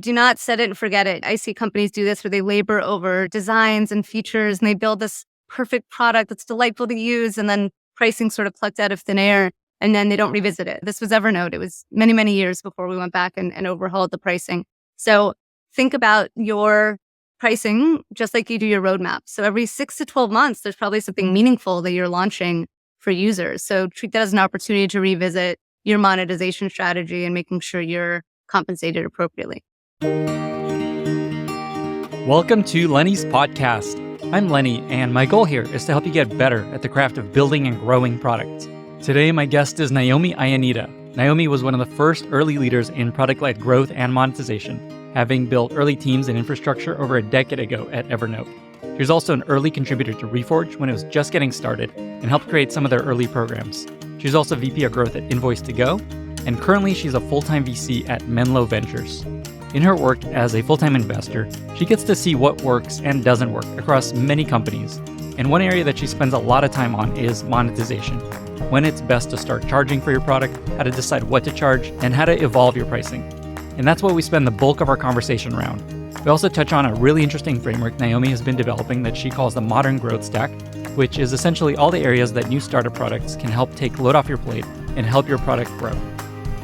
Do not set it and forget it. I see companies do this where they labor over designs and features and they build this perfect product that's delightful to use, and then pricing sort of plucked out of thin air, and then they don't revisit it. This was Evernote. It was many, many years before we went back and overhauled the pricing. So think about your pricing just like you do your roadmap. So every 6 to 12 months, there's probably something meaningful that you're launching for users. So treat that as an opportunity to revisit your monetization strategy and making sure you're compensated appropriately. Welcome to Lenny's podcast. I'm Lenny, and my goal here is to help you get better at the craft of building and growing products. Today, my guest is Naomi Ionita. Naomi was one of the first early leaders in product-led growth and monetization, having built early teams and infrastructure over a decade ago at Evernote. She was also an early contributor to Reforge when it was just getting started and helped create some of their early programs. She's also VP of Growth at Envoy, and currently she's a full-time VC at Menlo Ventures. In her work as a full-time investor, she gets to see what works and doesn't work across many companies. And one area that she spends a lot of time on is monetization. When it's best to start charging for your product, how to decide what to charge, and how to evolve your pricing. And that's what we spend the bulk of our conversation around. We also touch on a really interesting framework Naomi has been developing that she calls the Modern Growth Stack, which is essentially all the areas that new startup products can help take load off your plate and help your product grow.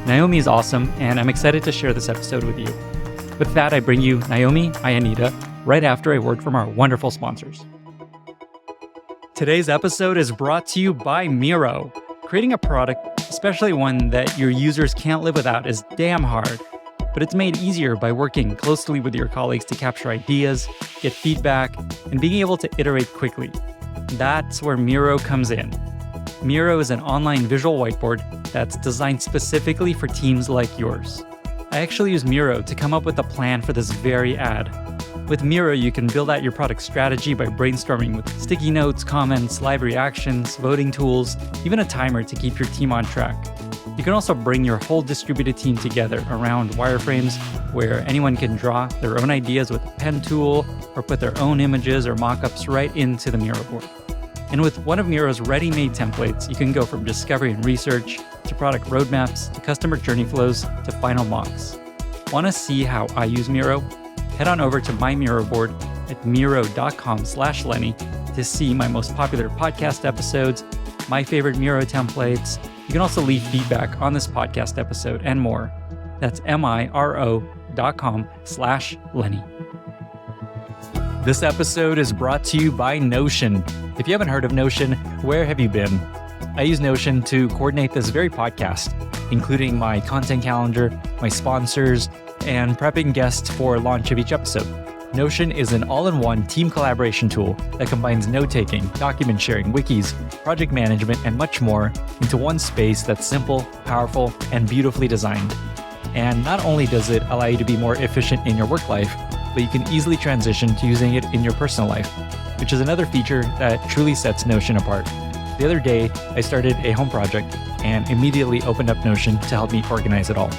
Naomi is awesome, and I'm excited to share this episode with you. With that, I bring you Naomi Ionita right after a word from our wonderful sponsors. Today's episode is brought to you by Miro. Creating a product, especially one that your users can't live without, is damn hard. But it's made easier by working closely with your colleagues to capture ideas, get feedback, and being able to iterate quickly. That's where Miro comes in. Miro is an online visual whiteboard that's designed specifically for teams like yours. I actually use Miro to come up with a plan for this very ad. With Miro, you can build out your product strategy by brainstorming with sticky notes, comments, live reactions, voting tools, even a timer to keep your team on track. You can also bring your whole distributed team together around wireframes where anyone can draw their own ideas with a pen tool or put their own images or mockups right into the Miro board. And with one of Miro's ready-made templates, you can go from discovery and research to product roadmaps to customer journey flows to final mocks. Want to see how I use Miro? Head on over to my Miro board at miro.com/Lenny to see my most popular podcast episodes, my favorite Miro templates. You can also leave feedback on this podcast episode and more. That's miro.com/Lenny. This episode is brought to you by Notion. If you haven't heard of Notion, where have you been? I use Notion to coordinate this very podcast, including my content calendar, my sponsors, and prepping guests for launch of each episode. Notion is an all-in-one team collaboration tool that combines note-taking, document sharing, wikis, project management, and much more into one space that's simple, powerful, and beautifully designed. And not only does it allow you to be more efficient in your work life, but you can easily transition to using it in your personal life, which is another feature that truly sets Notion apart. The other day, I started a home project and immediately opened up Notion to help me organize it all.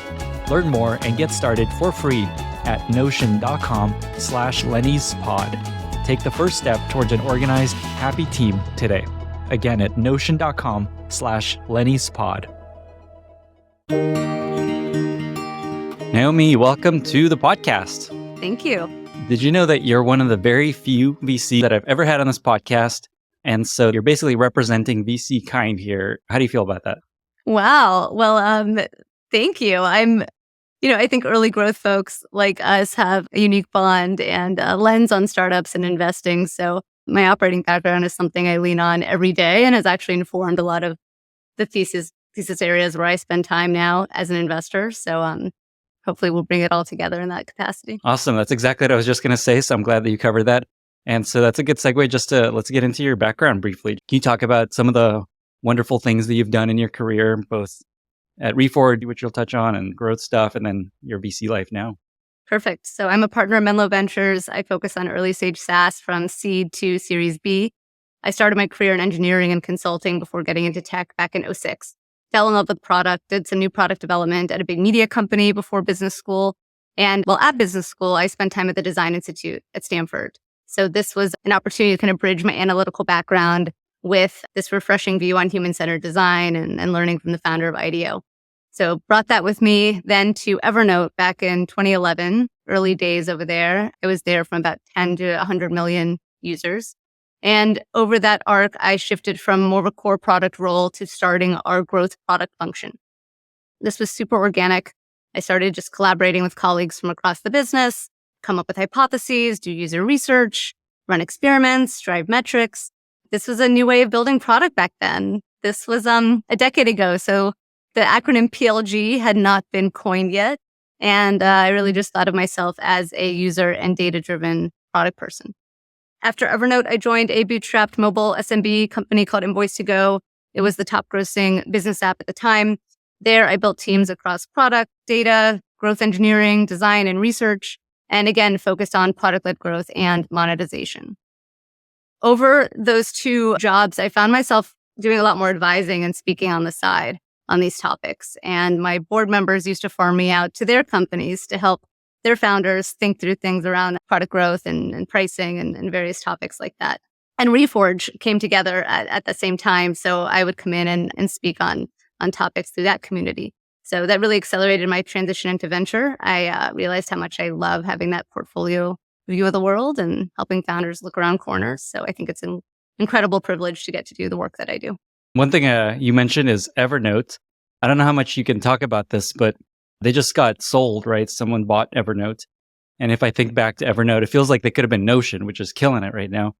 Learn more and get started for free at notion.com/Lenny'sPod. Take the first step towards an organized, happy team today. Again, at notion.com/Lenny'sPod. Naomi, welcome to the podcast. Thank you. Did you know that you're one of the very few VC that I've ever had on this podcast? And so you're basically representing VC kind here. How do you feel about that? Wow. Well, thank you. I think early growth folks like us have a unique bond and a lens on startups and investing. So my operating background is something I lean on every day and has actually informed a lot of the thesis areas where I spend time now as an investor. So hopefully we'll bring it all together in that capacity. Awesome. That's exactly what I was just going to say. So I'm glad that you covered that. And so that's a good segue just to let's get into your background briefly. Can you talk about some of the wonderful things that you've done in your career, both at Reforge, which you'll touch on, and growth stuff, and then your VC life now? Perfect. So I'm a partner at Menlo Ventures. I focus on early stage SaaS from seed to Series B. I started my career in engineering and consulting before getting into tech back in 2006. Fell in love with product, did some new product development at a big media company before business school. And while at business school, I spent time at the Design Institute at Stanford. So this was an opportunity to kind of bridge my analytical background with this refreshing view on human-centered design and learning from the founder of IDEO. So brought that with me then to Evernote back in 2011, early days over there. I was there from about 10 to 100 million users. And over that arc, I shifted from more of a core product role to starting our growth product function. This was super organic. I started just collaborating with colleagues from across the business, come up with hypotheses, do user research, run experiments, drive metrics. This was a new way of building product back then. This was a decade ago. So the acronym PLG had not been coined yet. And I really just thought of myself as a user and data-driven product person. After Evernote, I joined a bootstrapped mobile SMB company called Envoy. It was the top grossing business app at the time. There, I built teams across product, data, growth engineering, design, and research, and again, focused on product-led growth and monetization. Over those two jobs, I found myself doing a lot more advising and speaking on the side on these topics. And my board members used to farm me out to their companies to help their founders think through things around product growth and pricing and various topics like that. And Reforge came together at the same time. So I would come in and speak on topics through that community. So that really accelerated my transition into venture. I realized how much I love having that portfolio view of the world and helping founders look around corners. So I think it's an incredible privilege to get to do the work that I do. One thing you mentioned is Evernote. I don't know how much you can talk about this, but they just got sold, right? Someone bought Evernote. And if I think back to Evernote, it feels like they could have been Notion, which is killing it right now.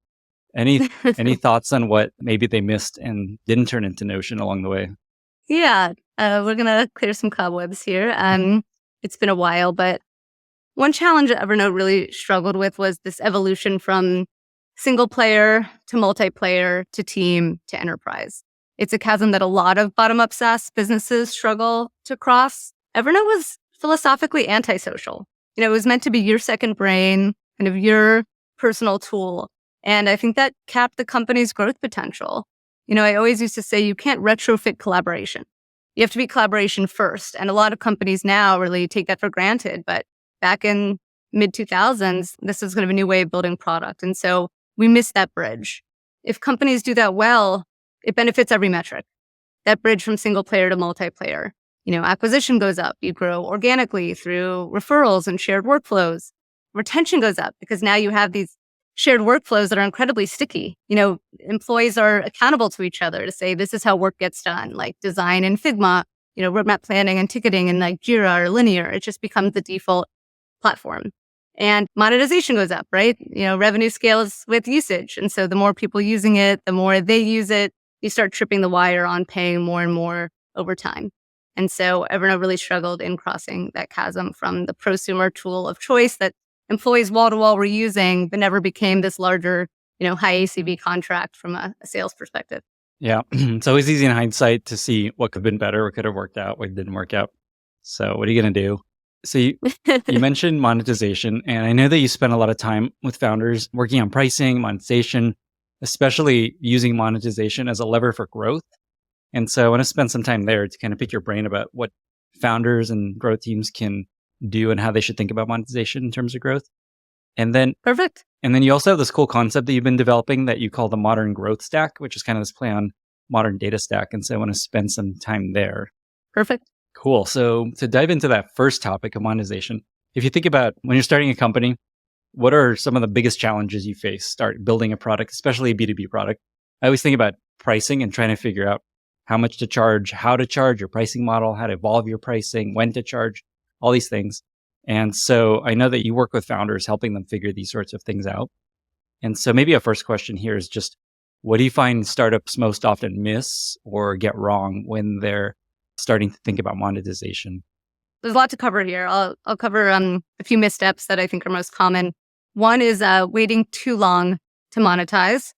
Any thoughts on what maybe they missed and didn't turn into Notion along the way? Yeah, we're going to clear some cobwebs here. It's been a while, but one challenge that Evernote really struggled with was this evolution from single player to multiplayer to team to enterprise. It's a chasm that a lot of bottom-up SaaS businesses struggle to cross. Evernote was philosophically antisocial. It was meant to be your second brain, kind of your personal tool. And I think that capped the company's growth potential. I always used to say you can't retrofit collaboration. You have to be collaboration first. And a lot of companies now really take that for granted. But back in mid-2000s, this is kind of a new way of building product. And so we missed that bridge. If companies do that well, it benefits every metric. That bridge from single player to multiplayer. Acquisition goes up. You grow organically through referrals and shared workflows. Retention goes up because now you have these shared workflows that are incredibly sticky. Employees are accountable to each other to say, this is how work gets done, like design in Figma, roadmap planning and ticketing in like Jira or Linear. It just becomes the default platform. And monetization goes up, right? Revenue scales with usage. And so the more people using it, the more they use it, you start tripping the wire on paying more and more over time. And so Evernote really struggled in crossing that chasm from the prosumer tool of choice that employees wall-to-wall were using, but never became this larger, high ACV contract from a sales perspective. Yeah. It's always easy in hindsight to see what could have been better, what could have worked out, what didn't work out. So what are you going to do? So you mentioned monetization, and I know that you spend a lot of time with founders working on pricing, monetization, especially using monetization as a lever for growth. And so I want to spend some time there to kind of pick your brain about what founders and growth teams can do and how they should think about monetization in terms of growth. And then Perfect. And then you also have this cool concept that you've been developing that you call the modern growth stack, which is kind of this play on modern data stack. And so I want to spend some time there. Perfect. Cool. So to dive into that first topic of monetization, if you think about when you're starting a company, what are some of the biggest challenges you face start building a product, especially a B2B product? I always think about pricing and trying to figure out how much to charge, how to charge your pricing model, how to evolve your pricing, when to charge, all these things. And so I know that you work with founders helping them figure these sorts of things out. And so maybe a first question here is just, what do you find startups most often miss or get wrong when they're starting to think about monetization? There's a lot to cover here. I'll cover a few missteps that I think are most common. One is waiting too long to monetize.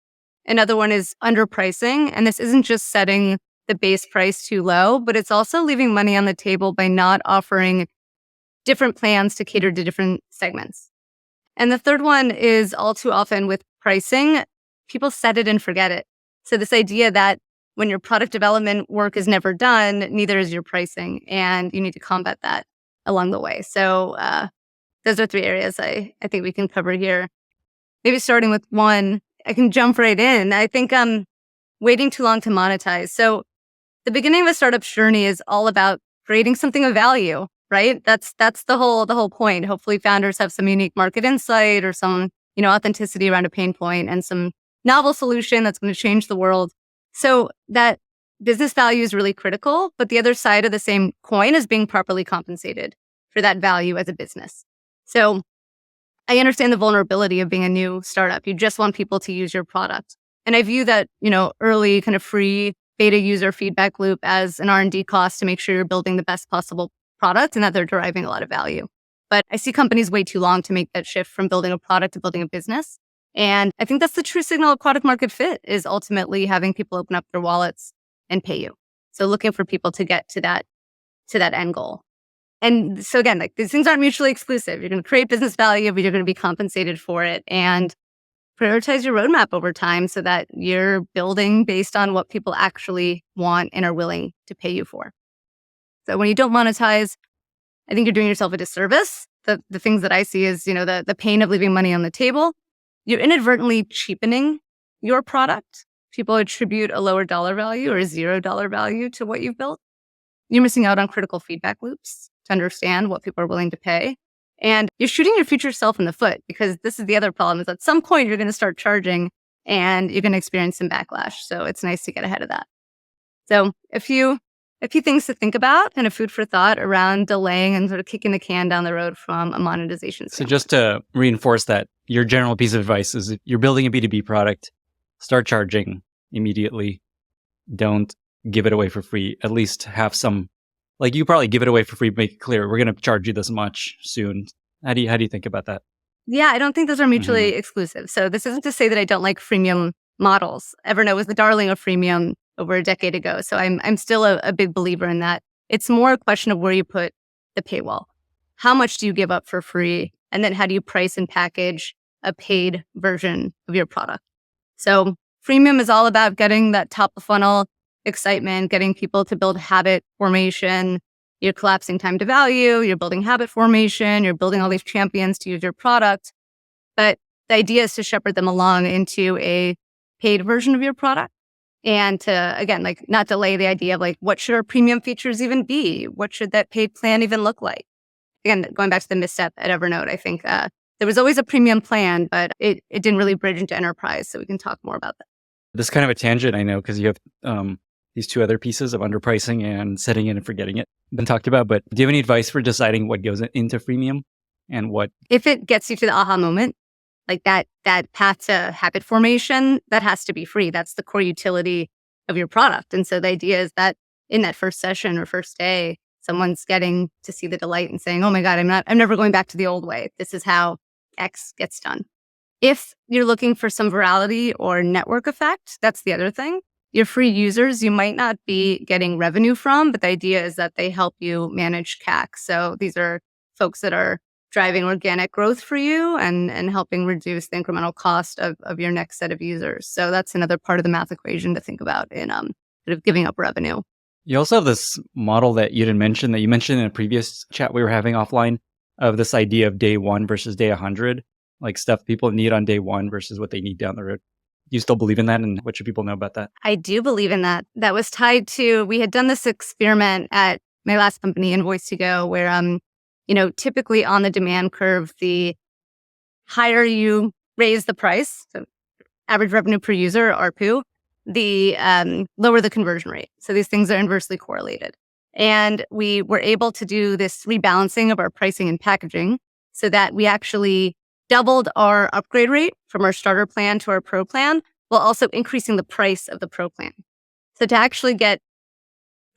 Another one is underpricing. And this isn't just setting the base price too low, but it's also leaving money on the table by not offering different plans to cater to different segments. And the third one is all too often with pricing, people set it and forget it. So this idea that when your product development work is never done, neither is your pricing. And you need to combat that along the way. So those are three areas I think we can cover here. Maybe starting with one, I can jump right in. I think waiting too long to monetize. So the beginning of a startup's journey is all about creating something of value. right? That's the whole point. Hopefully founders have some unique market insight or some, authenticity around a pain point and some novel solution that's going to change the world. So that business value is really critical, but the other side of the same coin is being properly compensated for that value as a business. So I understand the vulnerability of being a new startup. You just want people to use your product. And I view that, early kind of free beta user feedback loop as an R&D cost to make sure you're building the best possible product and that they're deriving a lot of value. But I see companies wait too long to make that shift from building a product to building a business. And I think that's the true signal of product market fit, is ultimately having people open up their wallets and pay you. So looking for people to get to that end goal. And so again, like, these things aren't mutually exclusive. You're going to create business value, but you're going to be compensated for it, and prioritize your roadmap over time so that you're building based on what people actually want and are willing to pay you for. So when you don't monetize, I think you're doing yourself a disservice. The things that I see is, the pain of leaving money on the table. You're inadvertently cheapening your product. People attribute a lower dollar value or a $0 value to what you've built. You're missing out on critical feedback loops to understand what people are willing to pay. And you're shooting your future self in the foot, because this is the other problem, is at some point you're going to start charging and you're going to experience some backlash. So it's nice to get ahead of that. So a few things to think about and a food for thought around delaying and sort of kicking the can down the road from a monetization standpoint. So just to reinforce that, your general piece of advice is, if you're building a B2B product, start charging immediately. Don't give it away for free. At least have some, like, you probably give it away for free, make it clear, we're going to charge you this much soon. How do you think about that? Yeah, I don't think those are mutually exclusive. So this isn't to say that I don't like freemium models. Evernote was the darling of freemium over a decade ago. So I'm still a big believer in that. It's more a question of where you put the paywall. How much do you give up for free? And then how do you price and package a paid version of your product? So freemium is all about getting that top of funnel excitement, getting people to build habit formation. You're collapsing time to value, you're building habit formation, you're building all these champions to use your product. But the idea is to shepherd them along into a paid version of your product, and to, again, like, not delay the idea of, like, what should our premium features even be? What should that paid plan even look like? Again, going back to the misstep at Evernote, I think there was always a premium plan, but it didn't really bridge into enterprise. So we can talk more about that. This is kind of a tangent, I know, because you have these two other pieces of underpricing and setting it and forgetting it been talked about. But do you have any advice for deciding what goes into freemium and what? If it gets you to the aha moment, like that path to habit formation, that has to be free. That's the core utility of your product. And so the idea is that in that first session or first day, someone's getting to see the delight and saying, oh my God, I'm never going back to the old way. This is how X gets done. If you're looking for some virality or network effect, that's the other thing. Your free users, you might not be getting revenue from, but the idea is that they help you manage CAC. So these are folks that are driving organic growth for you and helping reduce the incremental cost of your next set of users. So that's another part of the math equation to think about in sort of giving up revenue. You also have this model that you didn't mention, that you mentioned in a previous chat we were having offline, of this idea of day one versus day 100, like stuff people need on day one versus what they need down the road. Do you still believe in that, and what should people know about that? I do believe in that. That was tied to, we had done this experiment at my last company, Envoy, where typically on the demand curve, the higher you raise the price, so average revenue per user, ARPU, the lower the conversion rate. So these things are inversely correlated. And we were able to do this rebalancing of our pricing and packaging so that we actually doubled our upgrade rate from our starter plan to our pro plan, while also increasing the price of the pro plan. So to actually get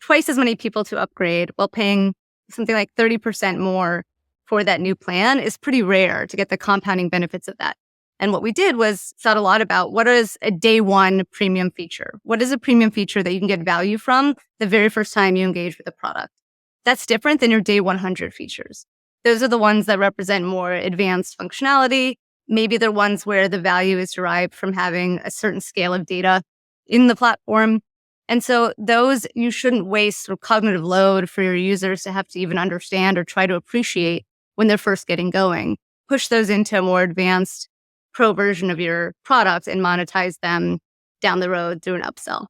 twice as many people to upgrade while paying something like 30% more for that new plan is pretty rare, to get the compounding benefits of that. And what we did was thought a lot about, what is a day one premium feature? What is a premium feature that you can get value from the very first time you engage with a product? That's different than your day 100 features. Those are the ones that represent more advanced functionality. Maybe they're ones where the value is derived from having a certain scale of data in the platform. And so those, you shouldn't waste sort of cognitive load for your users to have to even understand or try to appreciate when they're first getting going. Push those into a more advanced pro version of your product and monetize them down the road through an upsell.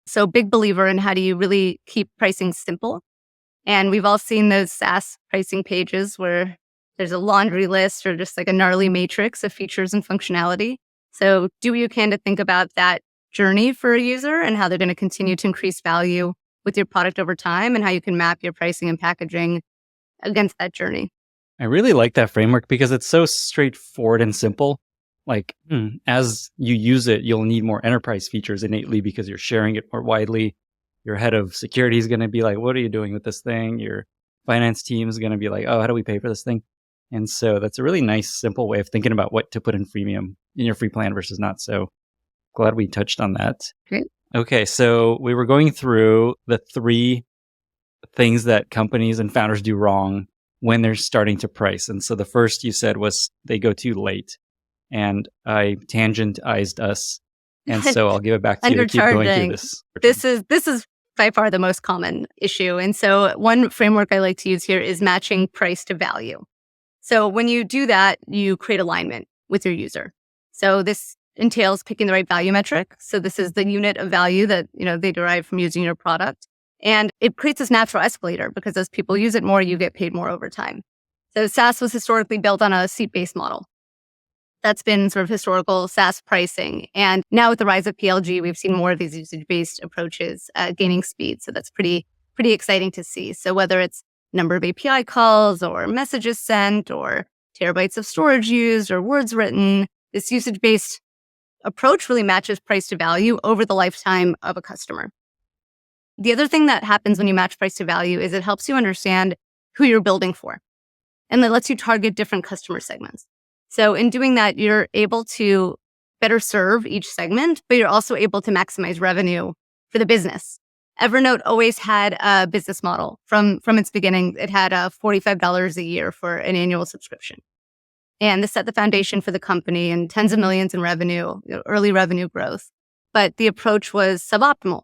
So big believer in, how do you really keep pricing simple And we've all seen those SaaS pricing pages where there's a laundry list or just like a gnarly matrix of features and functionality. So do what you can to think about that journey for a user and how they're going to continue to increase value with your product over time and how you can map your pricing and packaging against that journey. I really like that framework because it's so straightforward and simple. Like, as you use it, you'll need more enterprise features innately because you're sharing it more widely. Your head of security is going to be like, what are you doing with this thing? Your finance team is going to be like, oh, how do we pay for this thing? And so that's a really nice, simple way of thinking about what to put in freemium in your free plan versus not. So glad we touched on that. Great. Okay, so we were going through the 3 things that companies and founders do wrong when they're starting to price. And so the first you said was they go too late. And I tangentized us. And so I'll give it back to you to keep going through this. This is by far the most common issue. And so one framework I like to use here is matching price to value. So when you do that, you create alignment with your user. So this entails picking the right value metric. So this is the unit of value that, they derive from using your product. And it creates this natural escalator because as people use it more, you get paid more over time. So SaaS was historically built on a seat-based model. That's been sort of historical SaaS pricing. And now with the rise of PLG, we've seen more of these usage-based approaches gaining speed. So that's pretty exciting to see. So whether it's number of API calls or messages sent or terabytes of storage used or words written, this usage-based approach really matches price to value over the lifetime of a customer. The other thing that happens when you match price to value is it helps you understand who you're building for. And it lets you target different customer segments. So in doing that, you're able to better serve each segment, but you're also able to maximize revenue for the business. Evernote always had a business model from its beginning. It had $45 a year for an annual subscription. And this set the foundation for the company and tens of millions in revenue, early revenue growth. But the approach was suboptimal.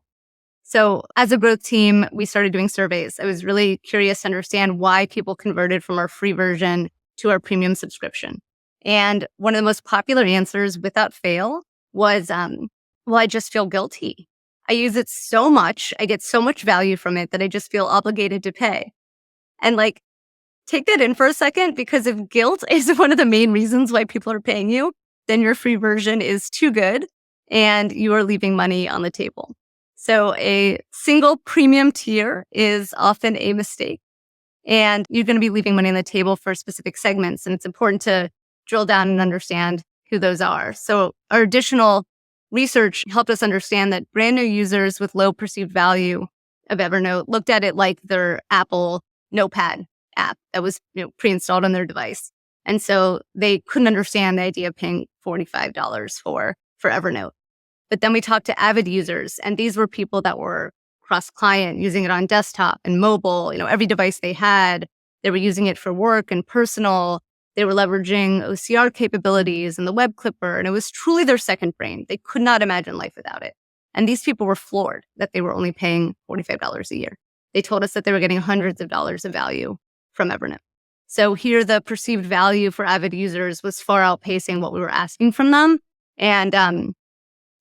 So as a growth team, we started doing surveys. I was really curious to understand why people converted from our free version to our premium subscription. And one of the most popular answers without fail was, well, I just feel guilty. I use it so much. I get so much value from it that I just feel obligated to pay. And take that in for a second, because if guilt is one of the main reasons why people are paying you, then your free version is too good and you are leaving money on the table. So a single premium tier is often a mistake. And you're going to be leaving money on the table for specific segments. And it's important to drill down and understand who those are. So our additional research helped us understand that brand new users with low perceived value of Evernote looked at it like their Apple Notepad app that was pre-installed on their device. And so they couldn't understand the idea of paying $45 for Evernote. But then we talked to avid users, and these were people that were cross-client, using it on desktop and mobile, every device they had. They were using it for work and personal. They were leveraging OCR capabilities and the web clipper, and it was truly their second brain. They could not imagine life without it. And these people were floored that they were only paying $45 a year. They told us that they were getting hundreds of dollars of value from Evernote. So here, the perceived value for avid users was far outpacing what we were asking from them. And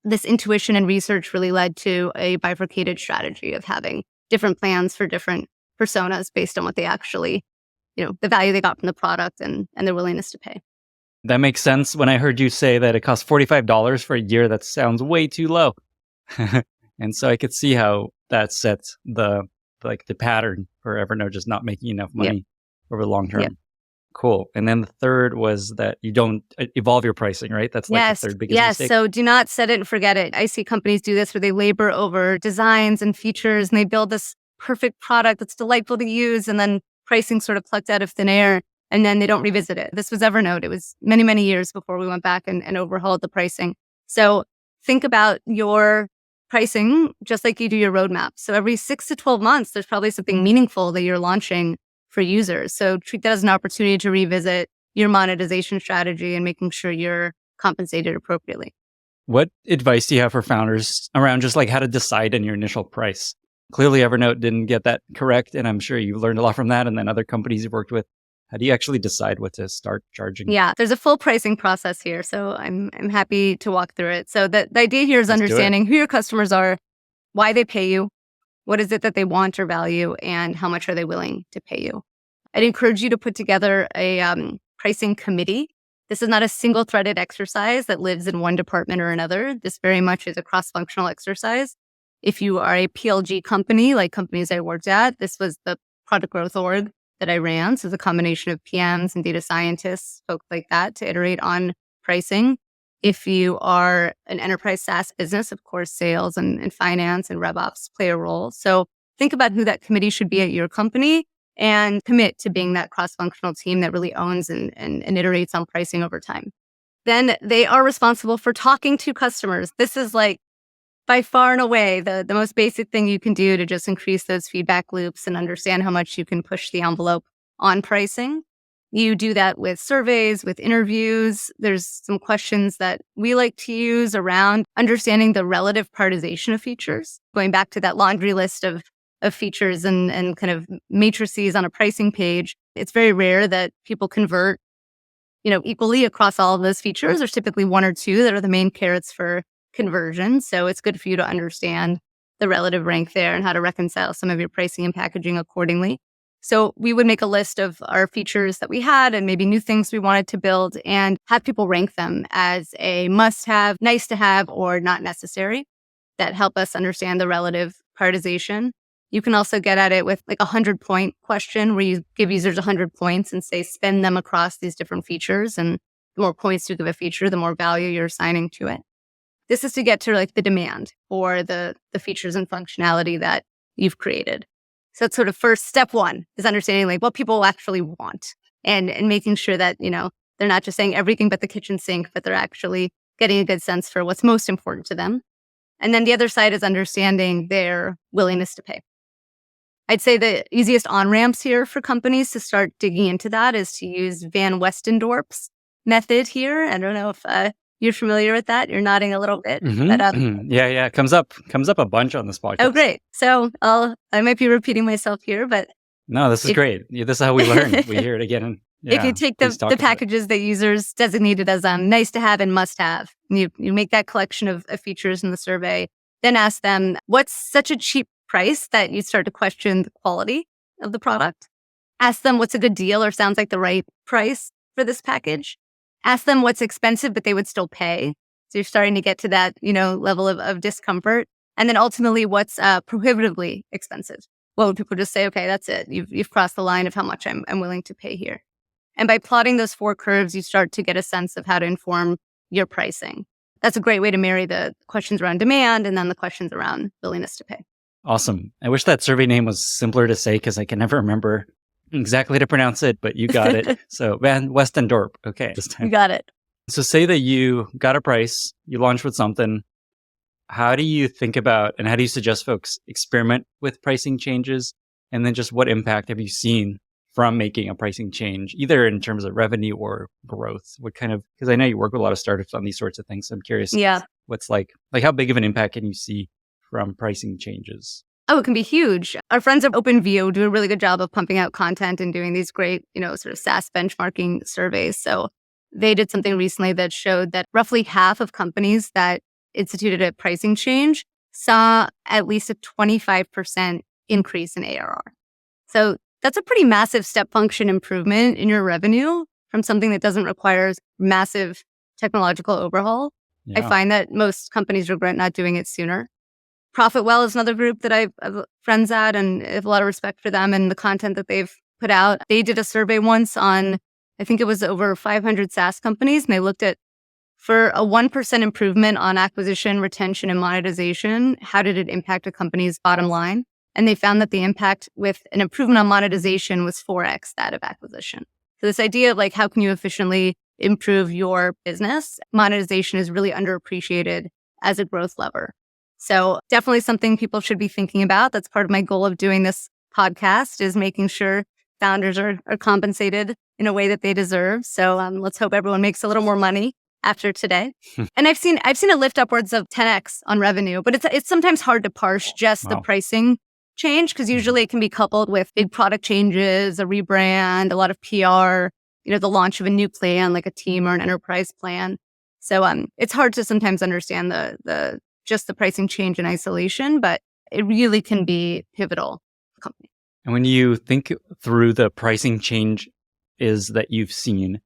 this intuition and research really led to a bifurcated strategy of having different plans for different personas based on what they actually, the value they got from the product and their willingness to pay. That makes sense. When I heard you say that it costs $45 for a year, that sounds way too low. And so I could see how that sets the pattern for Evernote just not making enough money over the long term. Yep. Cool. And then the third was that you don't evolve your pricing, right? That's the third biggest mistake. So do not set it and forget it. I see companies do this where they labor over designs and features and they build this perfect product that's delightful to use, and then pricing sort of plucked out of thin air, and then they don't revisit it. This was Evernote. It was many, many years before we went back and overhauled the pricing. So think about your pricing just like you do your roadmap. So every 6 to 12 months, there's probably something meaningful that you're launching for users. So treat that as an opportunity to revisit your monetization strategy and making sure you're compensated appropriately. What advice do you have for founders around just how to decide on your initial price? Clearly, Evernote didn't get that correct, and I'm sure you learned a lot from that, and then other companies you've worked with. How do you actually decide what to start charging? Yeah, there's a full pricing process here, so I'm happy to walk through it. So the idea here is understanding who your customers are, why they pay you, What is it that they want or value, and how much are they willing to pay you? I'd encourage you to put together a pricing committee. This is not a single-threaded exercise that lives in one department or another. This very much is a cross-functional exercise. If you are a PLG company, like companies I worked at, this was the product growth org that I ran. So it's a combination of PMs and data scientists, folks like that, to iterate on pricing. If you are an enterprise SaaS business, of course, sales and finance and RevOps play a role. So think about who that committee should be at your company and commit to being that cross-functional team that really owns and iterates on pricing over time. Then they are responsible for talking to customers. This is like by far and away the most basic thing you can do to just increase those feedback loops and understand how much you can push the envelope on pricing. You do that with surveys, with interviews. There's some questions that we like to use around understanding the relative prioritization of features. Going back to that laundry list of features and kind of matrices on a pricing page, it's very rare that people convert, equally across all of those features. There's typically one or two that are the main carrots for conversion. So it's good for you to understand the relative rank there and how to reconcile some of your pricing and packaging accordingly. So we would make a list of our features that we had and maybe new things we wanted to build and have people rank them as a must-have, nice to have, or not necessary. That help us understand the relative prioritization. You can also get at it with like a 100-point question where you give users 100 points and say spend them across these different features. And the more points you give a feature, the more value you're assigning to it. This is to get to like the demand for the features and functionality that you've created. So it's sort of first step one is understanding like what people actually want and making sure that, they're not just saying everything but the kitchen sink, but they're actually getting a good sense for what's most important to them. And then the other side is understanding their willingness to pay. I'd say the easiest on-ramps here for companies to start digging into that is to use Van Westendorp's method here. I don't know if you're familiar with that. You're nodding a little bit. But, Yeah. Comes up a bunch on this podcast. Oh, great. So I might be repeating myself here, but no, this is great. This is how we learn. We hear it again. If you take the packages that users designated as nice to have and must have, you make that collection of features in the survey, then ask them, what's such a cheap price that you start to question the quality of the product? Ask them what's a good deal or sounds like the right price for this package. Ask them what's expensive, but they would still pay. So you're starting to get to that, level of discomfort. And then ultimately, what's prohibitively expensive? What would people just say? Okay, that's it. You've crossed the line of how much I'm willing to pay here. And by plotting those 4 curves, you start to get a sense of how to inform your pricing. That's a great way to marry the questions around demand and then the questions around willingness to pay. Awesome. I wish that survey name was simpler to say because I can never remember exactly how to pronounce it, but you got it. So Van Westendorp. Okay. This time. You got it. So say that you got a price, you launched with something. How do you think about and how do you suggest folks experiment with pricing changes? And then just what impact have you seen from making a pricing change, either in terms of revenue or growth? What kind of, because I know you work with a lot of startups on these sorts of things. So I'm curious. Yeah. What's like how big of an impact can you see from pricing changes? Oh, it can be huge. Our friends at OpenView do a really good job of pumping out content and doing these great, sort of SaaS benchmarking surveys. So they did something recently that showed that roughly half of companies that instituted a pricing change saw at least a 25% increase in ARR. So that's a pretty massive step function improvement in your revenue from something that doesn't require massive technological overhaul. Yeah. I find that most companies regret not doing it sooner. ProfitWell is another group that I've friends at and I have a lot of respect for them and the content that they've put out. They did a survey once on, I think it was over 500 SaaS companies, and they looked at for a 1% improvement on acquisition, retention, and monetization, how did it impact a company's bottom line? And they found that the impact with an improvement on monetization was 4x that of acquisition. So this idea of how can you efficiently improve your business? Monetization is really underappreciated as a growth lever. So definitely something people should be thinking about. That's part of my goal of doing this podcast is making sure founders are compensated in a way that they deserve. So let's hope everyone makes a little more money after today. And I've seen a lift upwards of 10x on revenue, but it's sometimes hard to parse just the pricing change because usually it can be coupled with big product changes, a rebrand, a lot of PR, the launch of a new plan like a team or an enterprise plan. So it's hard to sometimes understand the just the pricing change in isolation, but it really can be pivotal for companies. And when you think through the pricing change that you've seen,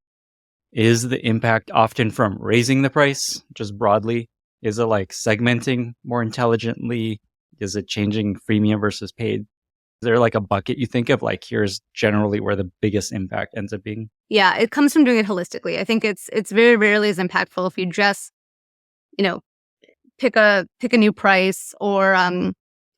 is the impact often from raising the price just broadly? Is it like segmenting more intelligently? Is it changing freemium versus paid? Is there like a bucket you think of, like here's generally where the biggest impact ends up being? Yeah, it comes from doing it holistically. I think it's very rarely as impactful if you just, you know, pick a new price or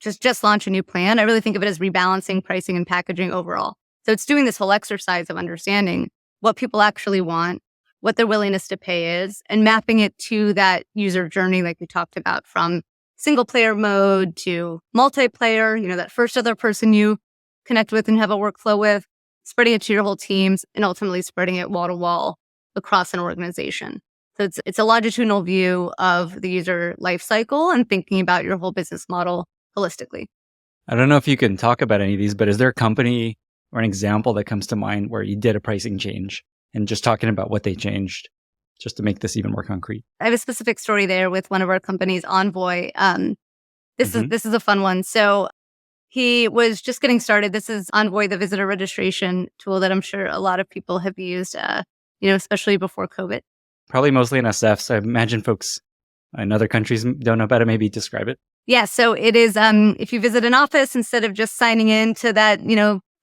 just launch a new plan. I really think of it as rebalancing pricing and packaging overall. So it's doing this whole exercise of understanding what people actually want, what their willingness to pay is, and mapping it to that user journey like we talked about, from single player mode to multiplayer, that first other person you connect with and have a workflow with, spreading it to your whole teams, and ultimately spreading it wall to wall across an organization. So it's a longitudinal view of the user life cycle and thinking about your whole business model holistically. I don't know if you can talk about any of these, but is there a company or an example that comes to mind where you did a pricing change and just talking about what they changed just to make this even more concrete? I have a specific story there with one of our companies, Envoy. This is a fun one. So he was just getting started. This is Envoy, the visitor registration tool that I'm sure a lot of people have used, especially before COVID. Probably mostly in SF. So I imagine folks in other countries don't know about it. Maybe describe it. Yeah. So it is, if you visit an office, instead of just signing in to that,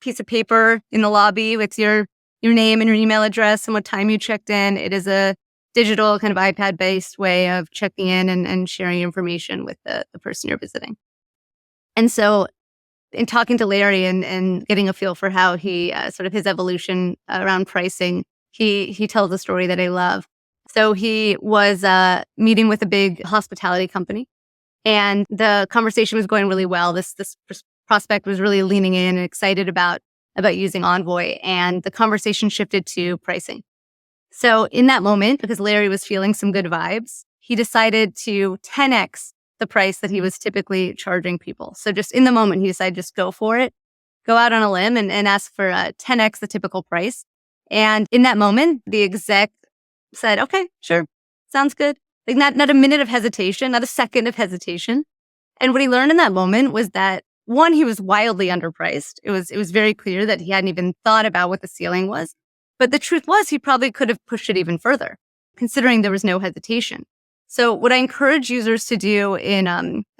piece of paper in the lobby with your name and your email address and what time you checked in, it is a digital kind of iPad-based way of checking in and sharing information with the person you're visiting. And so in talking to Larry and getting a feel for how he, sort of his evolution around pricing, he tells a story that I love. So he was meeting with a big hospitality company, and the conversation was going really well. This prospect was really leaning in and excited about using Envoy, and the conversation shifted to pricing. So in that moment, because Larry was feeling some good vibes, he decided to 10x the price that he was typically charging people. So just in the moment, he decided just go for it, go out on a limb and ask for 10x the typical price. And in that moment, the exec said, okay, sure, sounds good. Like not a minute of hesitation, not a second of hesitation. And what he learned in that moment was that, one, he was wildly underpriced. It was very clear that he hadn't even thought about what the ceiling was. But the truth was, he probably could have pushed it even further, considering there was no hesitation. So what I encourage users to do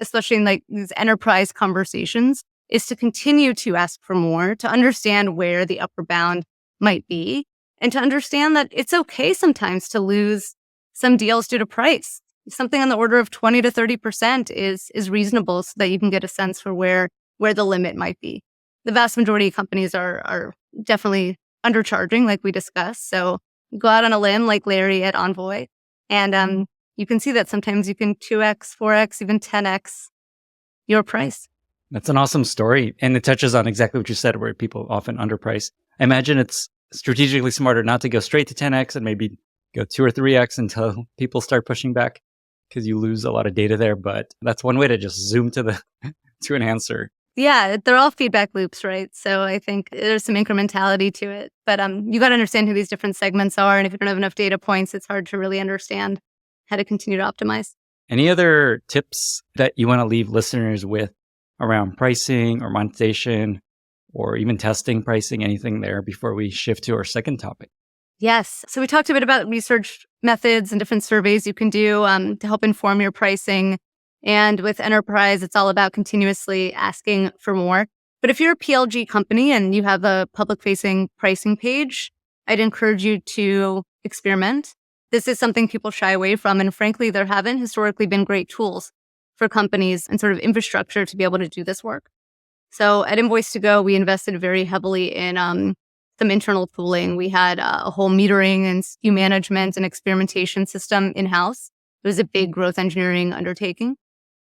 especially in like these enterprise conversations, is to continue to ask for more, to understand where the upper bound might be, and to understand that it's okay sometimes to lose some deals due to price. Something on the order of 20 to 30% is reasonable, so that you can get a sense for where the limit might be. The vast majority of companies are definitely undercharging, like we discussed. So go out on a limb like Larry at Envoy, and you can see that sometimes you can 2x, 4x, even 10x your price. That's an awesome story. And it touches on exactly what you said, where people often underprice. I imagine it's strategically smarter not to go straight to 10x and maybe go 2 or 3x until people start pushing back, because you lose a lot of data there. But that's one way to just zoom to to an answer. Yeah, they're all feedback loops, right? So I think there's some incrementality to it. But you got to understand who these different segments are. And if you don't have enough data points, it's hard to really understand how to continue to optimize. Any other tips that you want to leave listeners with around pricing or monetization, or even testing pricing, anything there before we shift to our second topic? Yes. So we talked a bit about research methods and different surveys you can do to help inform your pricing. And with enterprise, it's all about continuously asking for more. But if you're a PLG company and you have a public-facing pricing page, I'd encourage you to experiment. This is something people shy away from. And frankly, there haven't historically been great tools for companies and sort of infrastructure to be able to do this work. So at Invoice2Go, we invested very heavily in some internal tooling. We had a whole metering and SKU management and experimentation system in-house. It was a big growth engineering undertaking.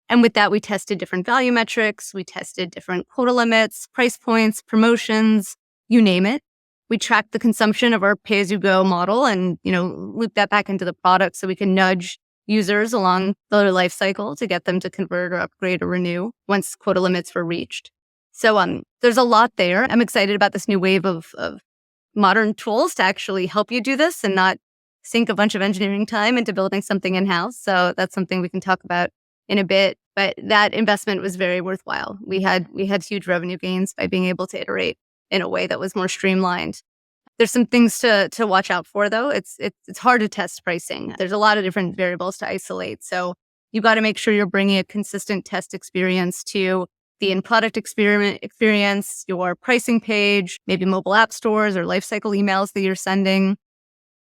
And with that, we tested different value metrics. We tested different quota limits, price points, promotions, you name it. We tracked the consumption of our pay-as-you-go model and, loop that back into the product so we can nudge users along the life cycle to get them to convert or upgrade or renew once quota limits were reached. So there's a lot there. I'm excited about this new wave of modern tools to actually help you do this and not sink a bunch of engineering time into building something in-house. So that's something we can talk about in a bit. But that investment was very worthwhile. We had huge revenue gains by being able to iterate in a way that was more streamlined. There's some things to watch out for, though. It's hard to test pricing. There's a lot of different variables to isolate. So you got to make sure you're bringing a consistent test experience to the in-product experience, your pricing page, maybe mobile app stores or lifecycle emails that you're sending.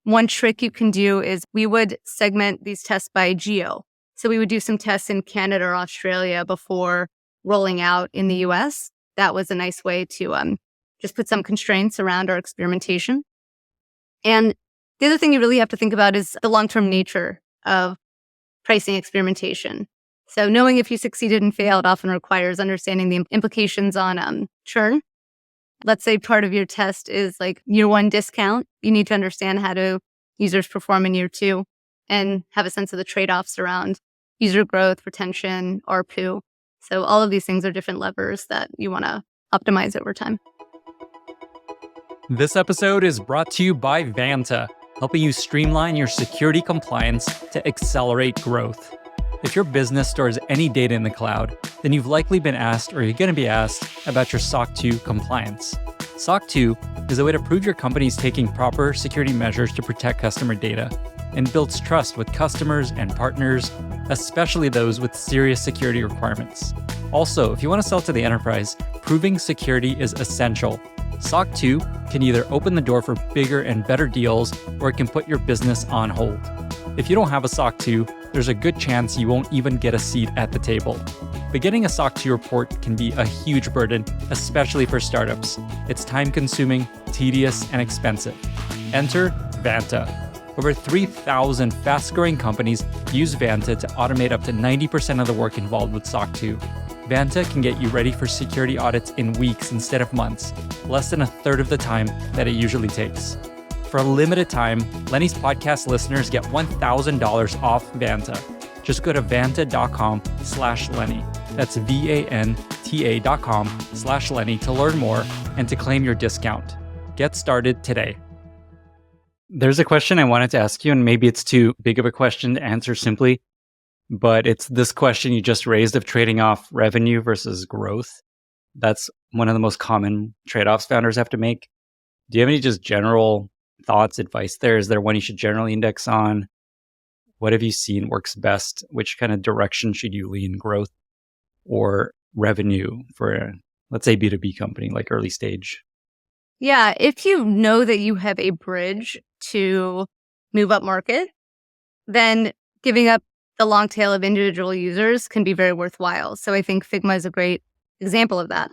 One trick you can do is we would segment these tests by geo. So we would do some tests in Canada or Australia before rolling out in the US. That was a nice way to just put some constraints around our experimentation. And the other thing you really have to think about is the long-term nature of pricing experimentation. So knowing if you succeeded and failed often requires understanding the implications on churn. Let's say part of your test is like year one discount. You need to understand how do users perform in year two and have a sense of the trade-offs around user growth, retention, ARPU. So all of these things are different levers that you want to optimize over time. This episode is brought to you by Vanta, helping you streamline your security compliance to accelerate growth. If your business stores any data in the cloud, then you've likely been asked or you're going to be asked about your SOC 2 compliance. SOC 2 is a way to prove your company is taking proper security measures to protect customer data and builds trust with customers and partners, especially those with serious security requirements. Also, if you want to sell to the enterprise, proving security is essential. SOC 2 can either open the door for bigger and better deals, or it can put your business on hold. If you don't have a SOC 2, there's a good chance you won't even get a seat at the table. But getting a SOC 2 report can be a huge burden, especially for startups. It's time-consuming, tedious, and expensive. Enter Vanta. Over 3,000 fast-growing companies use Vanta to automate up to 90% of the work involved with SOC 2. Vanta can get you ready for security audits in weeks instead of months, less than a third of the time that it usually takes. For a limited time, Lenny's podcast listeners get $1,000 off Vanta. Just go to vanta.com/Lenny. That's VANTA.com/Lenny to learn more and to claim your discount. Get started today. There's a question I wanted to ask you, and maybe it's too big of a question to answer simply, but it's this question you just raised of trading off revenue versus growth. That's one of the most common trade-offs founders have to make. Do you have any just general thoughts, advice there? Is there one you should generally index on? What have you seen works best? Which kind of direction should you lean, growth or revenue for, let's say, B2B company, like early stage? Yeah, if you know that you have a bridge to move up market, then giving up the long tail of individual users can be very worthwhile. So I think Figma is a great example of that.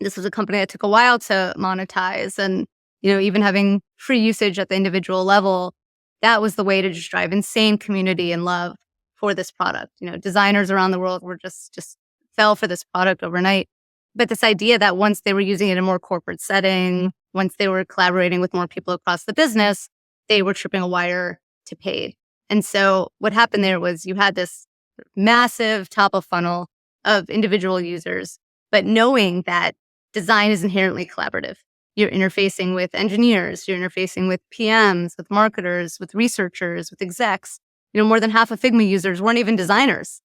This was a company that took a while to monetize, and even having free usage at the individual level, that was the way to just drive insane community and love for this product. Designers around the world were just fell for this product overnight. But this idea that once they were using it in a more corporate setting, once they were collaborating with more people across the business, they were tripping a wire to paid. And so what happened there was you had this massive top of funnel of individual users, but knowing that design is inherently collaborative. You're interfacing with engineers, you're interfacing with PMs, with marketers, with researchers, with execs. More than half of Figma users weren't even designers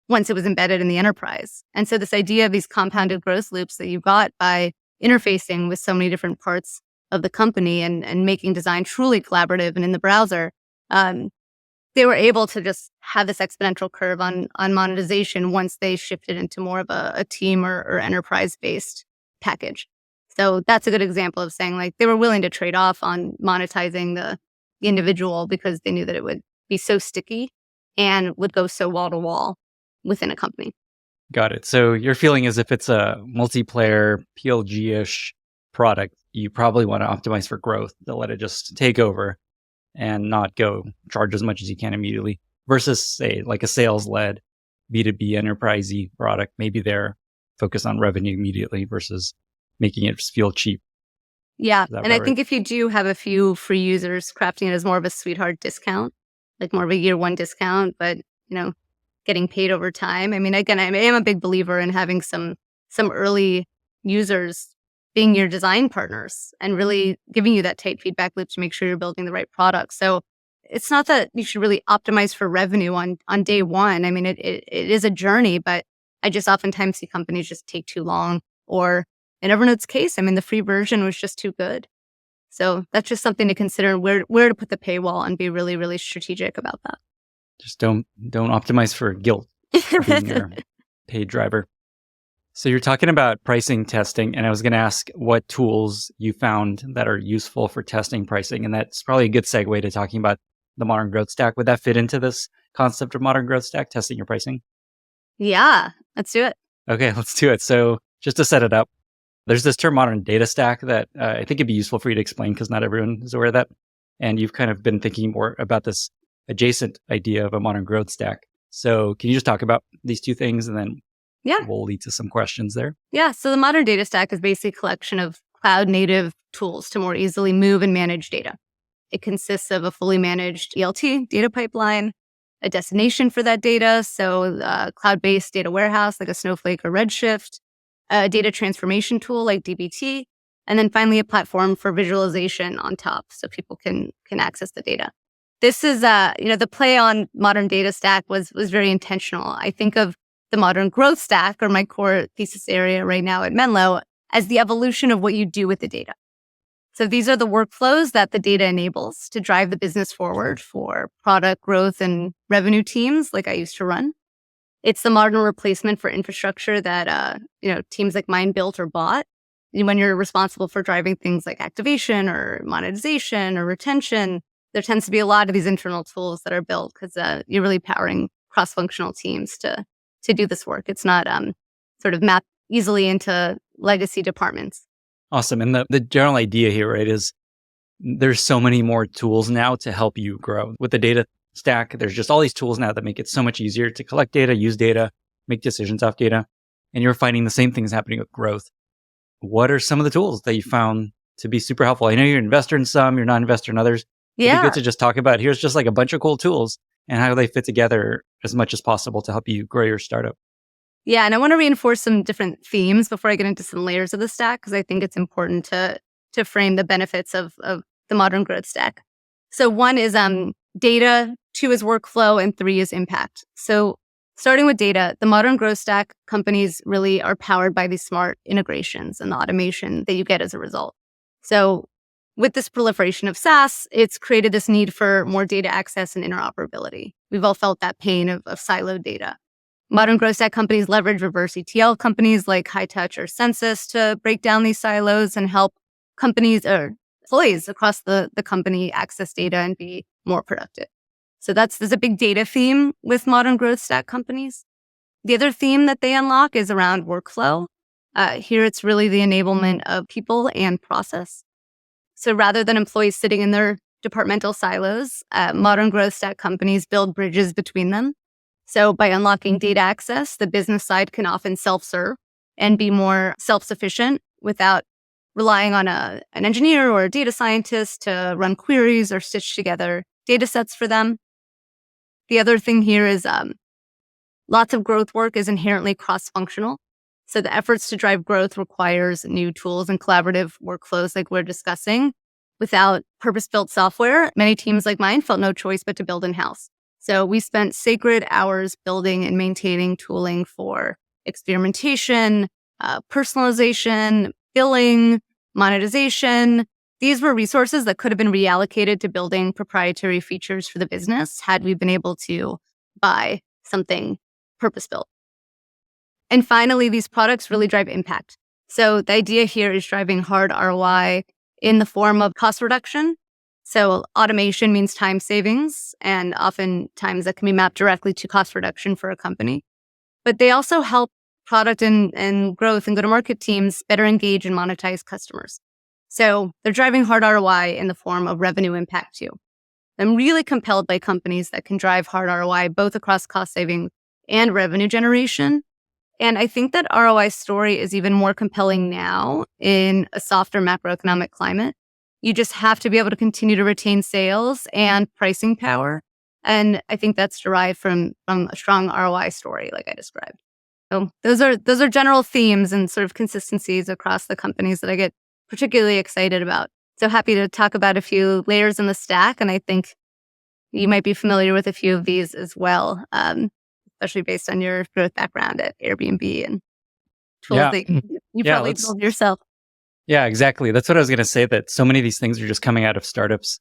once it was embedded in the enterprise. And so this idea of these compounded growth loops that you got by interfacing with so many different parts of the company and making design truly collaborative and in the browser, they were able to just have this exponential curve on monetization once they shifted into more of a team or enterprise-based package. So that's a good example of saying like they were willing to trade off on monetizing the individual because they knew that it would be so sticky and would go so wall to wall within a company. Got it. So your feeling is if it's a multiplayer PLG-ish product, you probably want to optimize for growth to let it just take over and not go charge as much as you can immediately versus say like a sales-led B2B enterprise-y product. Maybe they're focused on revenue immediately versus making it feel cheap. Yeah. And I think if you do have a few free users, crafting it as more of a sweetheart discount, like more of a year one discount, but getting paid over time. I mean, again, I am a big believer in having some early users being your design partners and really giving you that tight feedback loop to make sure you're building the right product. So it's not that you should really optimize for revenue on day one. I mean, it is a journey, but I just oftentimes see companies just take too long. Or in Evernote's case, I mean, the free version was just too good. So that's just something to consider where to put the paywall and be really, really strategic about that. Just don't optimize for guilt being your paid driver. So you're talking about pricing testing, and I was going to ask what tools you found that are useful for testing pricing. And that's probably a good segue to talking about the modern growth stack. Would that fit into this concept of modern growth stack, testing your pricing? Yeah, let's do it. Okay, let's do it. So just to set it up, there's this term modern data stack that I think it'd be useful for you to explain because not everyone is aware of that. And you've kind of been thinking more about this adjacent idea of a modern growth stack. So can you just talk about these two things and then we'll lead to some questions there? Yeah. So the modern data stack is basically a collection of cloud native tools to more easily move and manage data. It consists of a fully managed ELT data pipeline, a destination for that data, so a cloud-based data warehouse like a Snowflake or Redshift, a data transformation tool like dbt, and then finally a platform for visualization on top so people can access the data. This is, the play on modern data stack was very intentional. I think of the modern growth stack, or my core thesis area right now at Menlo, as the evolution of what you do with the data. So these are the workflows that the data enables to drive the business forward for product growth and revenue teams like I used to run. It's the modern replacement for infrastructure that, teams like mine built or bought. When you're responsible for driving things like activation or monetization or retention, there tends to be a lot of these internal tools that are built because you're really powering cross-functional teams to do this work. It's not sort of mapped easily into legacy departments. Awesome. And the general idea here, right, is there's so many more tools now to help you grow. With the data stack, there's just all these tools now that make it so much easier to collect data, use data, make decisions off data. And you're finding the same things happening with growth. What are some of the tools that you found to be super helpful? I know you're an investor in some, you're not an investor in others. It'd be good to just talk about, here's just like a bunch of cool tools and how they fit together as much as possible to help you grow your startup. Yeah, and I want to reinforce some different themes before I get into some layers of the stack, because I think it's important to frame the benefits of the modern growth stack. So 1 is data, 2 is workflow, and 3 is impact. So starting with data, the modern growth stack companies really are powered by these smart integrations and the automation that you get as a result. So with this proliferation of SaaS, it's created this need for more data access and interoperability. We've all felt that pain of siloed data. Modern growth stack companies leverage reverse ETL companies like High Touch or Census to break down these silos and help companies or employees across the company access data and be more productive. So there's a big data theme with modern growth stack companies. The other theme that they unlock is around workflow. Here it's really the enablement of people and process. So rather than employees sitting in their departmental silos, modern growth stack companies build bridges between them. So by unlocking data access, the business side can often self-serve and be more self-sufficient without relying on an engineer or a data scientist to run queries or stitch together data sets for them. The other thing here is lots of growth work is inherently cross-functional. So the efforts to drive growth requires new tools and collaborative workflows like we're discussing. Without purpose-built software, many teams like mine felt no choice but to build in-house. So we spent sacred hours building and maintaining tooling for experimentation, personalization, billing, monetization. These were resources that could have been reallocated to building proprietary features for the business had we been able to buy something purpose-built. And finally, these products really drive impact. So the idea here is driving hard ROI in the form of cost reduction. So automation means time savings, and oftentimes that can be mapped directly to cost reduction for a company. But they also help product and growth and go-to-market teams better engage and monetize customers. So they're driving hard ROI in the form of revenue impact too. I'm really compelled by companies that can drive hard ROI both across cost saving and revenue generation. And I think that ROI story is even more compelling now in a softer macroeconomic climate. You just have to be able to continue to retain sales and pricing power. And I think that's derived from a strong ROI story like I described. So those are general themes and sort of consistencies across the companies that I get particularly excited about. So happy to talk about a few layers in the stack. And I think, You might be familiar with a few of these as well, especially based on your growth background at Airbnb and tools Yeah. that you Yeah. probably build yourself. Yeah, exactly. That's what I was going to say, that so many of these things are just coming out of startups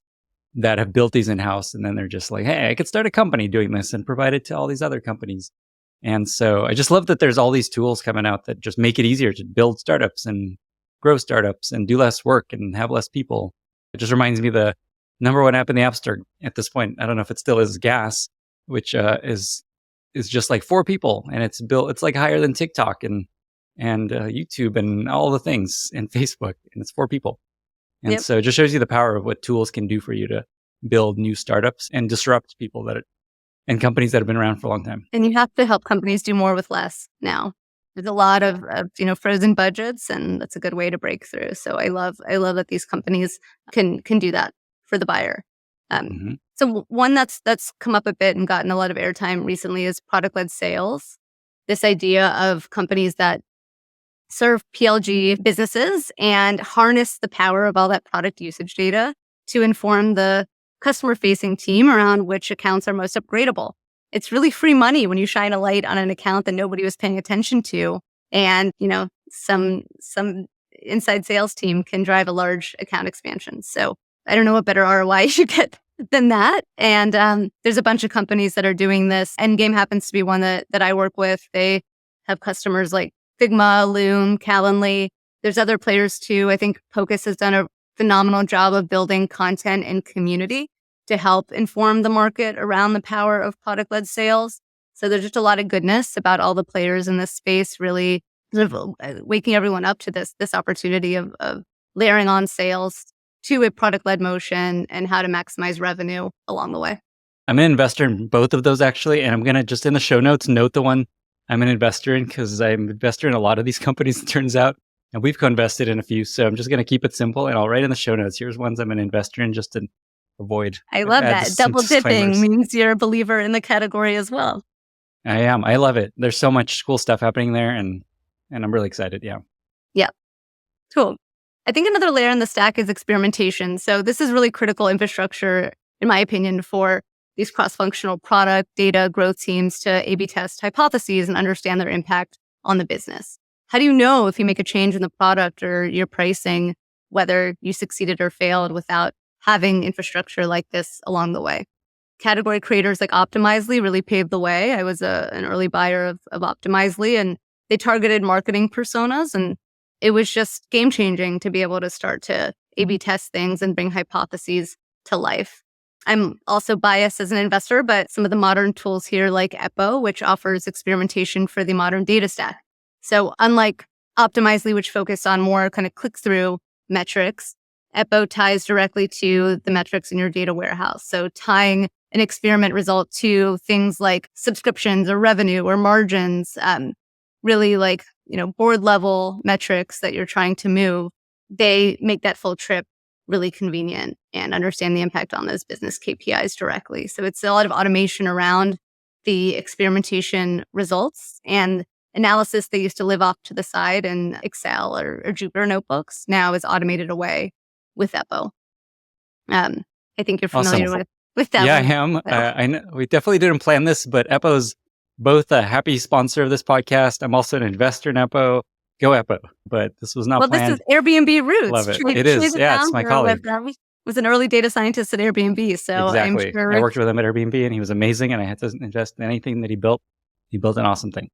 that have built these in-house. And then they're just like, hey, I could start a company doing this and provide it to all these other companies. And so I just love that there's all these tools coming out that just make it easier to build startups and grow startups and do less work and have less people. It just reminds me of the number one app in the App Store at this point. I don't know if it still is, Gas, which is just like 4 people, and it's built. It's like higher than TikTok and YouTube and all the things, and Facebook, and it's 4 people. And so it just shows you the power of what tools can do for you to build new startups and disrupt people and companies that have been around for a long time. And you have to help companies do more with less now. There's a lot of frozen budgets, and that's a good way to break through. So I love that these companies can do that for the buyer. So one that's come up a bit and gotten a lot of airtime recently is product-led sales. This idea of companies that serve PLG businesses and harness the power of all that product usage data to inform the customer-facing team around which accounts are most upgradable. It's really free money when you shine a light on an account that nobody was paying attention to, and some inside sales team can drive a large account expansion. So I don't know what better ROI you should get than that. And there's a bunch of companies that are doing this. Endgame happens to be one that I work with. They have customers like Figma, Loom, Calendly. There's other players too. I think Pocus has done a phenomenal job of building content and community to help inform the market around the power of product-led sales. So there's just a lot of goodness about all the players in this space, really sort of waking everyone up to this opportunity of layering on sales to a product-led motion and how to maximize revenue along the way. I'm an investor in both of those, actually. And I'm going to just in the show notes note the one I'm an investor in, because I'm an investor in a lot of these companies, it turns out. And we've co-invested in a few. So I'm just going to keep it simple, and I'll write in the show notes, here's ones I'm an investor in, just to avoid. I love that. Double dipping means you're a believer in the category as well. I am. I love it. There's so much cool stuff happening there, and I'm really excited. Yeah. Yeah. Cool. I think another layer in the stack is experimentation. So this is really critical infrastructure, in my opinion, for these cross-functional product, data, growth teams to A/B test hypotheses and understand their impact on the business. How do you know if you make a change in the product or your pricing, whether you succeeded or failed without having infrastructure like this along the way? Category creators like Optimizely really paved the way. I was an early buyer of Optimizely, and they targeted marketing personas, and it was just game-changing to be able to start to A/B test things and bring hypotheses to life. I'm also biased as an investor, but some of the modern tools here like Eppo, which offers experimentation for the modern data stack. So unlike Optimizely, which focused on more kind of click-through metrics, Eppo ties directly to the metrics in your data warehouse. So tying an experiment result to things like subscriptions or revenue or margins, really like, board level metrics that you're trying to move, they make that full trip really convenient and understand the impact on those business KPIs directly. So it's a lot of automation around the experimentation results, and analysis that used to live off to the side in Excel or Jupyter notebooks now is automated away with Eppo. I think you're familiar with that. Yeah, I am. I know we definitely didn't plan this, but Eppo's both a happy sponsor of this podcast. I'm also an investor in Eppo. Go Eppo. But this was not planned. This is Airbnb roots. Love it. It is. Yeah, it's my colleague. Was an early data scientist at Airbnb. So exactly. I'm sure I worked with him at Airbnb, and he was amazing, and I had to invest in anything that he built. He built an awesome thing.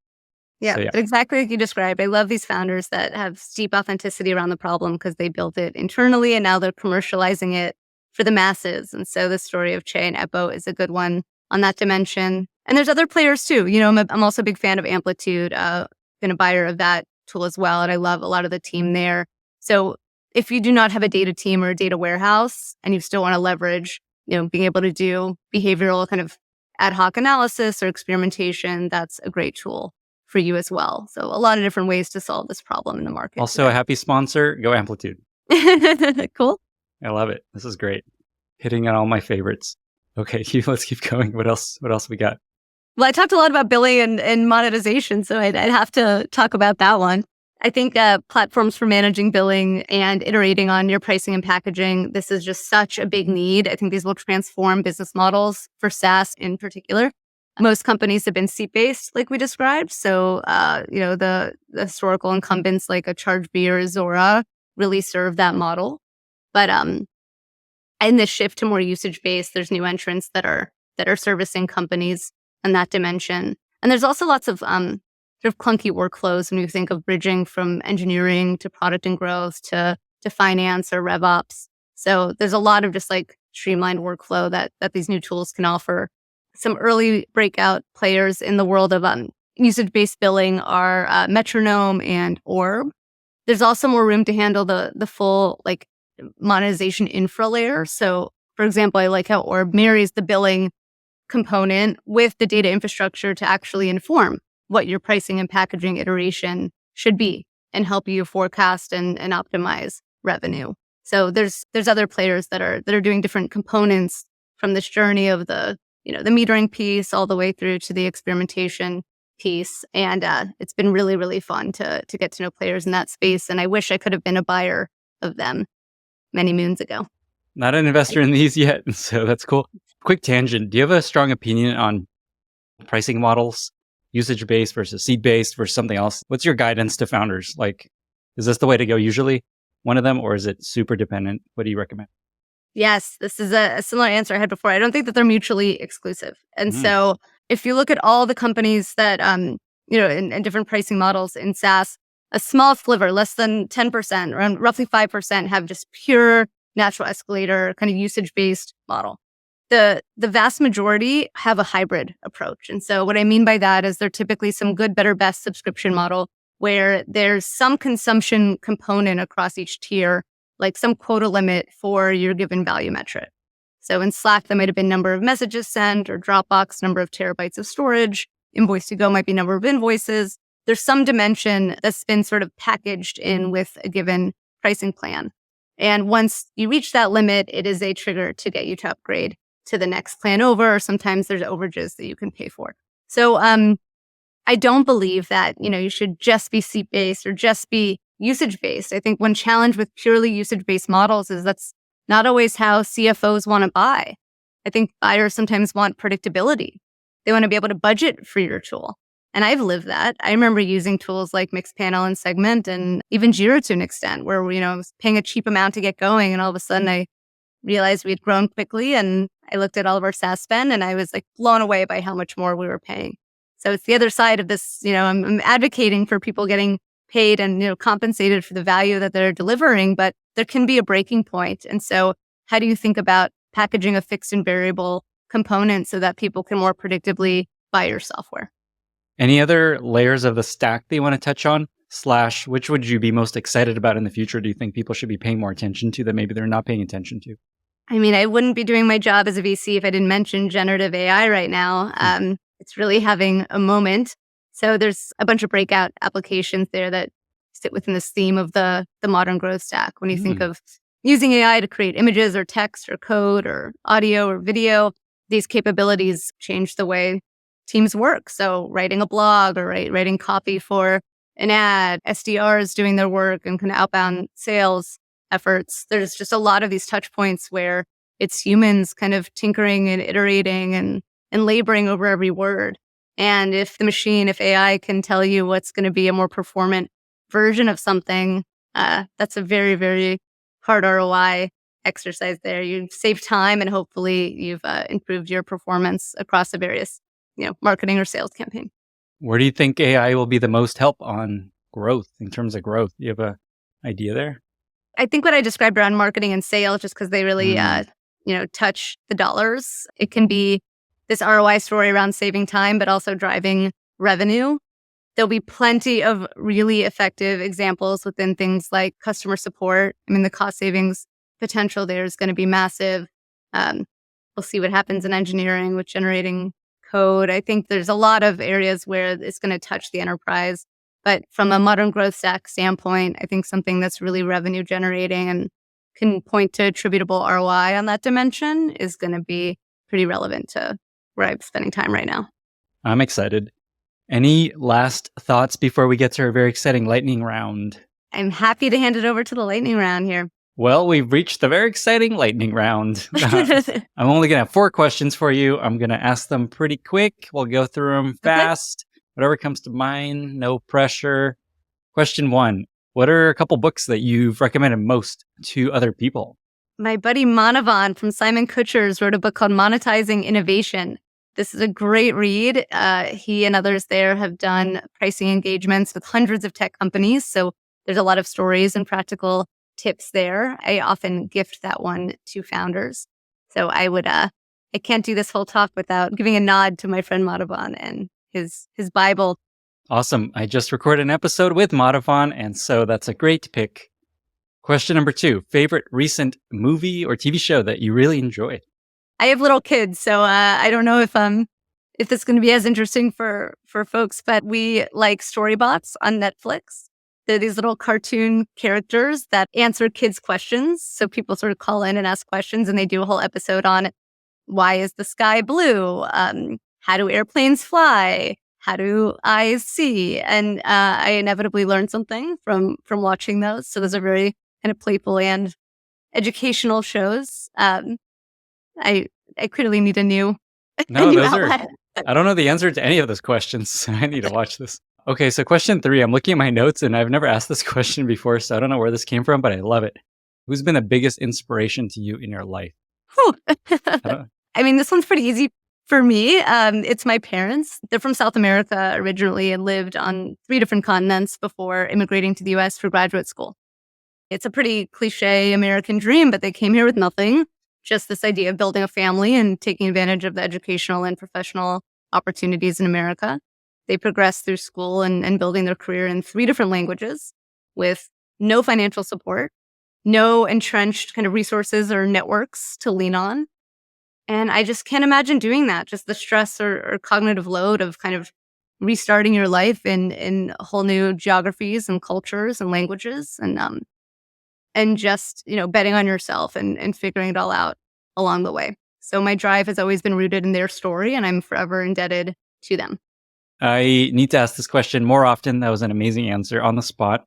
Yeah, so, exactly like you described. I love these founders that have deep authenticity around the problem because they built it internally and now they're commercializing it for the masses. And so the story of Che and Eppo is a good one on that dimension. And there's other players too. I'm also a big fan of Amplitude, been a buyer of that tool as well. And I love a lot of the team there. So if you do not have a data team or a data warehouse and you still want to leverage, being able to do behavioral kind of ad hoc analysis or experimentation, that's a great tool for you as well. So a lot of different ways to solve this problem in the market. Also a happy sponsor, go Amplitude. Cool. I love it. This is great. Hitting on all my favorites. Okay, let's keep going. What else we got? Well, I talked a lot about billing and monetization, so I'd have to talk about that one. I think platforms for managing billing and iterating on your pricing and packaging, this is just such a big need. I think these will transform business models for SaaS in particular. Most companies have been seat-based, like we described. So, the historical incumbents like a ChargeBee or a Zora really serve that model. But in this shift to more usage-based, there's new entrants that are servicing companies in that dimension. And there's also lots of sort of clunky workflows when you think of bridging from engineering to product and growth to finance or RevOps. So there's a lot of just like streamlined workflow that these new tools can offer. Some early breakout players in the world of usage-based billing are Metronome and Orb. There's also more room to handle the full like monetization infra layer. So, for example, I like how Orb marries the billing component with the data infrastructure to actually inform what your pricing and packaging iteration should be and help you forecast and optimize revenue. So there's other players that are doing different components from this journey of the metering piece all the way through to the experimentation piece. And it's been really, really fun to get to know players in that space. And I wish I could have been a buyer of them many moons ago. Not an investor in these yet, so that's cool. Quick tangent. Do you have a strong opinion on pricing models, usage-based versus seat-based versus something else? What's your guidance to founders? Like, is this the way to go usually, one of them, or is it super dependent? What do you recommend? Yes, this is a similar answer I had before. I don't think that they're mutually exclusive. And so if you look at all the companies that, in different pricing models in SaaS, a small sliver, less than 10%, around roughly 5% have just pure natural escalator kind of usage-based model. The vast majority have a hybrid approach. And so what I mean by that is they're typically some good, better, best subscription model where there's some consumption component across each tier, like some quota limit for your given value metric. So in Slack, that might have been number of messages sent, or Dropbox, number of terabytes of storage. Invoice2go might be number of invoices. There's some dimension that's been sort of packaged in with a given pricing plan. And once you reach that limit, it is a trigger to get you to upgrade to the next plan over, or sometimes there's overages that you can pay for. So I don't believe that, you should just be seat-based or just be usage-based. I think one challenge with purely usage-based models is that's not always how CFOs want to buy. I think buyers sometimes want predictability. They want to be able to budget for your tool. And I've lived that. I remember using tools like Mixpanel and Segment and even Jira to an extent where, I was paying a cheap amount to get going. And all of a sudden I realized we had grown quickly, and I looked at all of our SaaS spend and I was like blown away by how much more we were paying. So it's the other side of this, I'm advocating for people getting paid and, compensated for the value that they're delivering, but there can be a breaking point. And so how do you think about packaging a fixed and variable component so that people can more predictably buy your software? Any other layers of the stack that you want to touch on? / which would you be most excited about in the future? Do you think people should be paying more attention to that maybe they're not paying attention to? I mean, I wouldn't be doing my job as a VC if I didn't mention generative AI right now. It's really having a moment. So there's a bunch of breakout applications there that sit within this theme of the modern growth stack. When you think of using AI to create images or text or code or audio or video, these capabilities change the way teams work. So writing a blog or writing copy for an ad, SDRs doing their work and kind of outbound sales efforts. There's just a lot of these touch points where it's humans kind of tinkering and iterating and laboring over every word. And if AI can tell you what's going to be a more performant version of something, that's a very, very hard ROI exercise there. You save time and hopefully you've improved your performance across the various, marketing or sales campaign. Where do you think AI will be the most help on growth, in terms of growth? Do you have an idea there? I think what I described around marketing and sales, just because they really, touch the dollars. It can be this ROI story around saving time, but also driving revenue. There'll be plenty of really effective examples within things like customer support. I mean, the cost savings potential there is going to be massive. We'll see what happens in engineering with generating code. I think there's a lot of areas where it's going to touch the enterprise. But from a modern growth stack standpoint, I think something that's really revenue generating and can point to attributable ROI on that dimension is going to be pretty relevant to where I'm spending time right now. I'm excited. Any last thoughts before we get to our very exciting lightning round? I'm happy to hand it over to the lightning round here. Well, we've reached the very exciting lightning round. I'm only going to have 4 questions for you. I'm going to ask them pretty quick. We'll go through them fast. Whatever comes to mind, no pressure. Question 1. What are a couple books that you've recommended most to other people? My buddy Manavan from Simon Kucher's wrote a book called Monetizing Innovation. This is a great read. He and others there have done pricing engagements with hundreds of tech companies. So there's a lot of stories and practical tips there. I often gift that one to founders. So I can't do this whole talk without giving a nod to my friend Manavan and his Bible. Awesome. I just recorded an episode with Manavan, and so that's a great pick. Question number 2, favorite recent movie or TV show that you really enjoyed? I have little kids, so I don't know if this is going to be as interesting for folks, but we like Storybots on Netflix. They're these little cartoon characters that answer kids' questions. So people sort of call in and ask questions, and they do a whole episode on why is the sky blue? How do airplanes fly? How do eyes see? And I inevitably learned something from watching those. So those are very kind of playful and educational shows. I clearly need a new outlet. I don't know the answer to any of those questions. I need to watch this. Okay, so question 3, I'm looking at my notes and I've never asked this question before, so I don't know where this came from, but I love it. Who's been the biggest inspiration to you in your life? I mean, this one's pretty easy for me. It's my parents. They're from South America originally and lived on 3 different continents before immigrating to the US for graduate school. It's a pretty cliche American dream, but they came here with nothing. Just this idea of building a family and taking advantage of the educational and professional opportunities in America. They progressed through school and building their career in 3 different languages with no financial support, no entrenched kind of resources or networks to lean on. And I just can't imagine doing that. Just the stress or cognitive load of kind of restarting your life in whole new geographies and cultures and languages and just, betting on yourself and figuring it all out along the way. So my drive has always been rooted in their story, and I'm forever indebted to them. I need to ask this question more often. That was an amazing answer on the spot.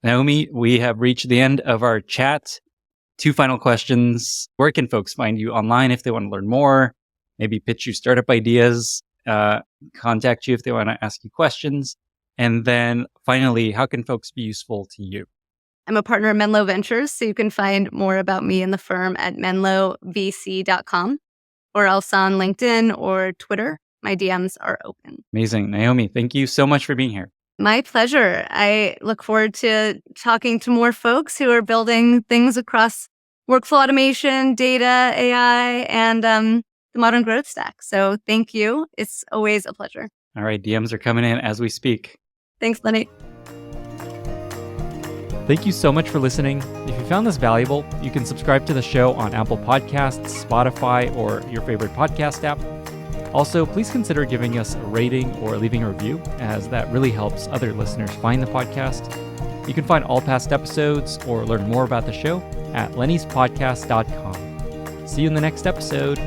Naomi, we have reached the end of our chat. 2 final questions. Where can folks find you online if they want to learn more? Maybe pitch you startup ideas, contact you if they want to ask you questions. And then finally, how can folks be useful to you? I'm a partner at Menlo Ventures, so you can find more about me and the firm at menlovc.com or else on LinkedIn or Twitter. My DMs are open. Amazing. Naomi, thank you so much for being here. My pleasure. I look forward to talking to more folks who are building things across workflow automation, data, AI, and the modern growth stack. So thank you. It's always a pleasure. All right. DMs are coming in as we speak. Thanks, Lenny. Thank you so much for listening. If you found this valuable, you can subscribe to the show on Apple Podcasts, Spotify, or your favorite podcast app. Also, please consider giving us a rating or leaving a review, as that really helps other listeners find the podcast. You can find all past episodes or learn more about the show at lennyspodcast.com. See you in the next episode.